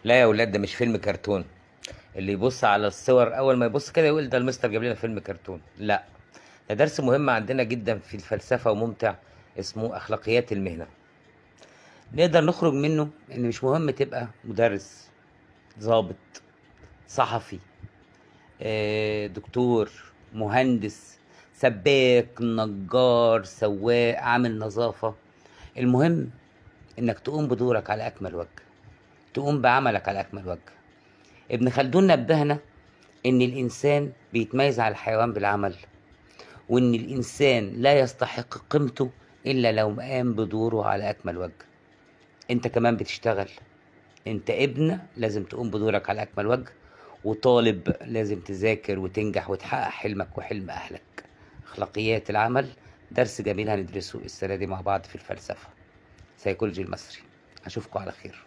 لا يا ولاد، ده مش فيلم كرتون. اللي يبص على الصور اول ما يبص كده يقول ده المستر جاب لنا فيلم كرتون. لا، ده درس مهم عندنا جدا في الفلسفة وممتع، اسمه اخلاقيات المهنة. نقدر نخرج منه ان مش مهم تبقى مدرس، ضابط، صحفي، دكتور، مهندس، سباك، نجار، سواق، عامل نظافة. المهم انك تقوم بدورك على اكمل وجه، تقوم بعملك على اكمل وجه. ابن خلدون نبهنا ان الانسان بيتميز على الحيوان بالعمل، وان الانسان لا يستحق قيمته الا لو قام بدوره على اكمل وجه. انت كمان بتشتغل، انت ابن لازم تقوم بدورك على اكمل وجه، وطالب لازم تذاكر وتنجح وتحقق حلمك وحلم اهلك. اخلاقيات العمل درس جميل هندرسه السنه دي مع بعض في الفلسفه، سيكولوجي المصري. اشوفكم على خير.